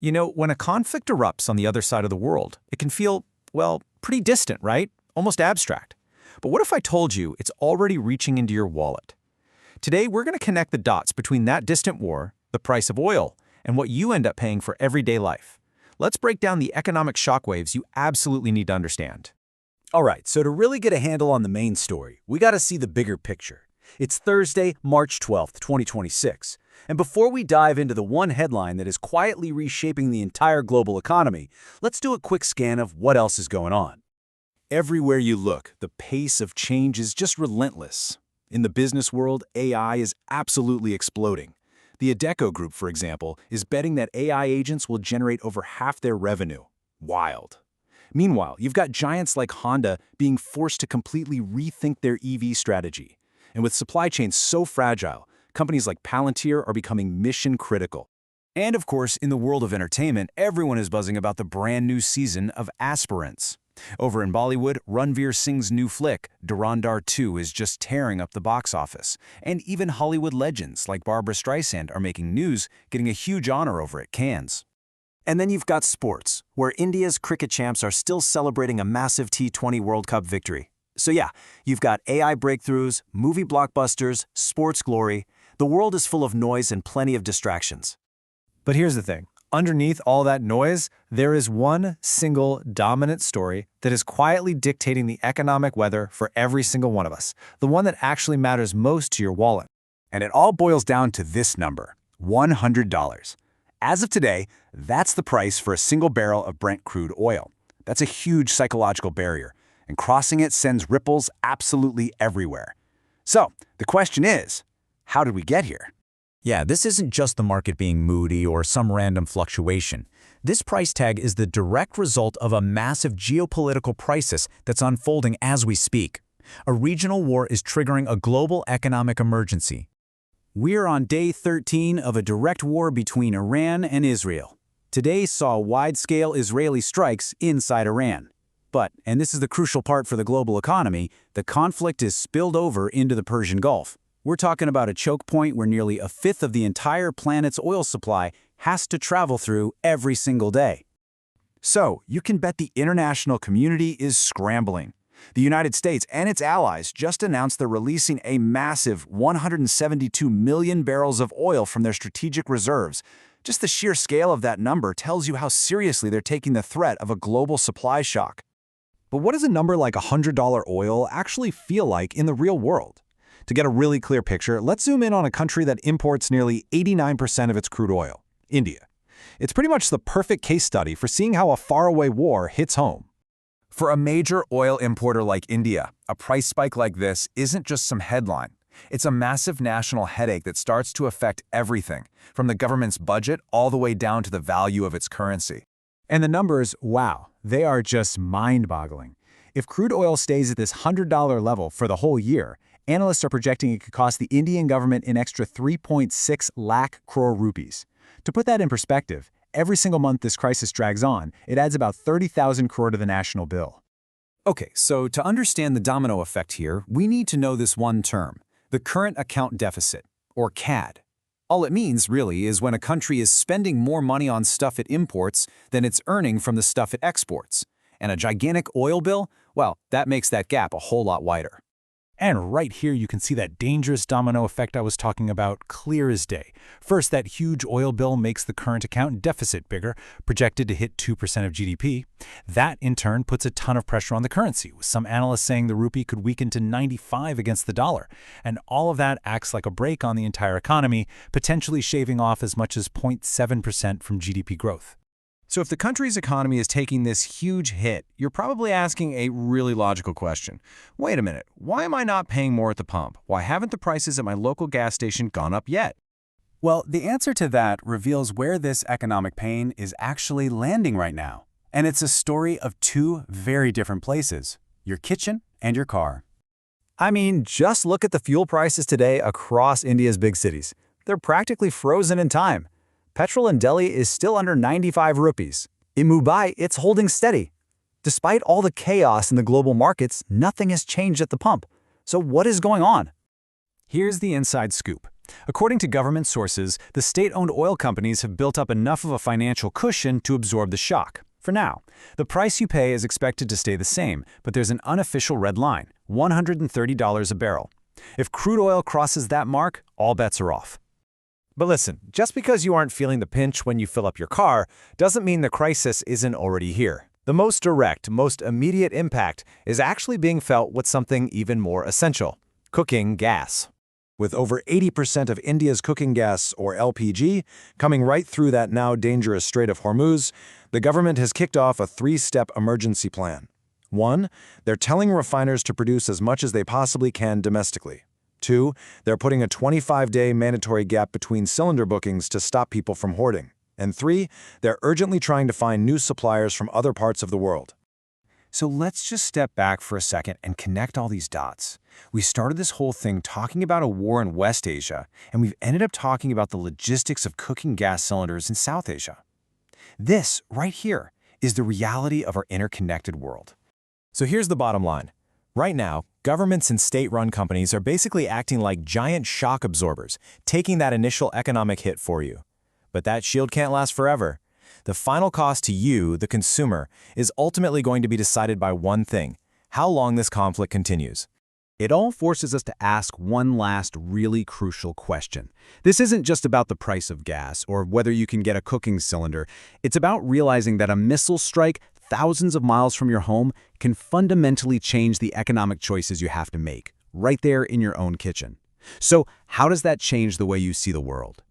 You know, when a conflict erupts on the other side of the world, it can feel, well, pretty distant, right? Almost abstract. But what if I told you it's already reaching into your wallet? Today, we're going to connect the dots between that distant war, the price of oil, and what you end up paying for everyday life. Let's break down the economic shockwaves you absolutely need to understand. All right, so to really get a handle on the main story, we got to see the bigger picture. It's Thursday, March 12th, 2026. And before we dive into the one headline that is quietly reshaping the entire global economy, let's do a quick scan of what else is going on. Everywhere you look, the pace of change is just relentless. In the business world, AI is absolutely exploding. The Adecco Group, for example, is betting that AI agents will generate over half their revenue. Wild. Meanwhile, you've got giants like Honda being forced to completely rethink their EV strategy. And with supply chains so fragile, companies like Palantir are becoming mission-critical. And of course, in the world of entertainment, everyone is buzzing about the brand new season of Aspirants. Over in Bollywood, Ranveer Singh's new flick, Durandar 2, is just tearing up the box office. And even Hollywood legends like Barbra Streisand are making news, getting a huge honor over at Cannes. And then you've got sports, where India's cricket champs are still celebrating a massive T20 World Cup victory. So yeah, you've got AI breakthroughs, movie blockbusters, sports glory. The world is full of noise and plenty of distractions. But here's the thing. Underneath all that noise, there is one single dominant story that is quietly dictating the economic weather for every single one of us, the one that actually matters most to your wallet. And it all boils down to this number, $100. As of today, that's the price for a single barrel of Brent crude oil. That's a huge psychological barrier, and crossing it sends ripples absolutely everywhere. So, the question is, how did we get here? Yeah, this isn't just the market being moody or some random fluctuation. This price tag is the direct result of a massive geopolitical crisis that's unfolding as we speak. A regional war is triggering a global economic emergency. We're on day 13 of a direct war between Iran and Israel. Today saw wide-scale Israeli strikes inside Iran. But, and this is the crucial part for the global economy, the conflict is spilled over into the Persian Gulf. We're talking about a choke point where nearly a fifth of the entire planet's oil supply has to travel through every single day. So, you can bet the international community is scrambling. The United States and its allies just announced they're releasing a massive 172 million barrels of oil from their strategic reserves. Just the sheer scale of that number tells you how seriously they're taking the threat of a global supply shock. But what does a number like $100 oil actually feel like in the real world? To get a really clear picture, let's zoom in on a country that imports nearly 89% of its crude oil, India. It's pretty much the perfect case study for seeing how a faraway war hits home. For a major oil importer like India, a price spike like this isn't just some headline. It's a massive national headache that starts to affect everything, from the government's budget all the way down to the value of its currency. And the numbers, wow, they are just mind-boggling. If crude oil stays at this $100 level for the whole year, analysts are projecting it could cost the Indian government an extra 3.6 lakh crore rupees. To put that in perspective, every single month this crisis drags on, it adds about 30,000 crore to the national bill. Okay, so to understand the domino effect here, we need to know this one term, the current account deficit, or CAD. All it means, really, is when a country is spending more money on stuff it imports than it's earning from the stuff it exports. And a gigantic oil bill, well, that makes that gap a whole lot wider. And right here you can see that dangerous domino effect I was talking about clear as day. First, that huge oil bill makes the current account deficit bigger, projected to hit 2% of GDP. That, in turn, puts a ton of pressure on the currency, with some analysts saying the rupee could weaken to 95 against the dollar. And all of that acts like a brake on the entire economy, potentially shaving off as much as 0.7% from GDP growth. So if the country's economy is taking this huge hit, you're probably asking a really logical question. Wait a minute, why am I not paying more at the pump? Why haven't the prices at my local gas station gone up yet? Well, the answer to that reveals where this economic pain is actually landing right now. And it's a story of two very different places, your kitchen and your car. I mean, just look at the fuel prices today across India's big cities. They're practically frozen in time. Petrol in Delhi is still under 95 rupees. In Mumbai, it's holding steady. Despite all the chaos in the global markets, nothing has changed at the pump. So what is going on? Here's the inside scoop. According to government sources, the state-owned oil companies have built up enough of a financial cushion to absorb the shock. For now, the price you pay is expected to stay the same, but there's an unofficial red line, $130 a barrel. If crude oil crosses that mark, all bets are off. But listen, just because you aren't feeling the pinch when you fill up your car doesn't mean the crisis isn't already here. The most direct, most immediate impact is actually being felt with something even more essential: cooking gas. With over 80% of India's cooking gas, or LPG, coming right through that now dangerous Strait of Hormuz, the government has kicked off a three-step emergency plan. 1, they're telling refiners to produce as much as they possibly can domestically. 2, they're putting a 25-day mandatory gap between cylinder bookings to stop people from hoarding. And 3, they're urgently trying to find new suppliers from other parts of the world. So let's just step back for a second and connect all these dots. We started this whole thing talking about a war in West Asia, and we've ended up talking about the logistics of cooking gas cylinders in South Asia. This, right here, is the reality of our interconnected world. So here's the bottom line. Right now, governments and state-run companies are basically acting like giant shock absorbers, taking that initial economic hit for you. But that shield can't last forever. The final cost to you, the consumer, is ultimately going to be decided by one thing: how long this conflict continues. It all forces us to ask one last really crucial question. This isn't just about the price of gas or whether you can get a cooking cylinder. It's about realizing that a missile strike thousands of miles from your home can fundamentally change the economic choices you have to make, right there in your own kitchen. So how does that change the way you see the world?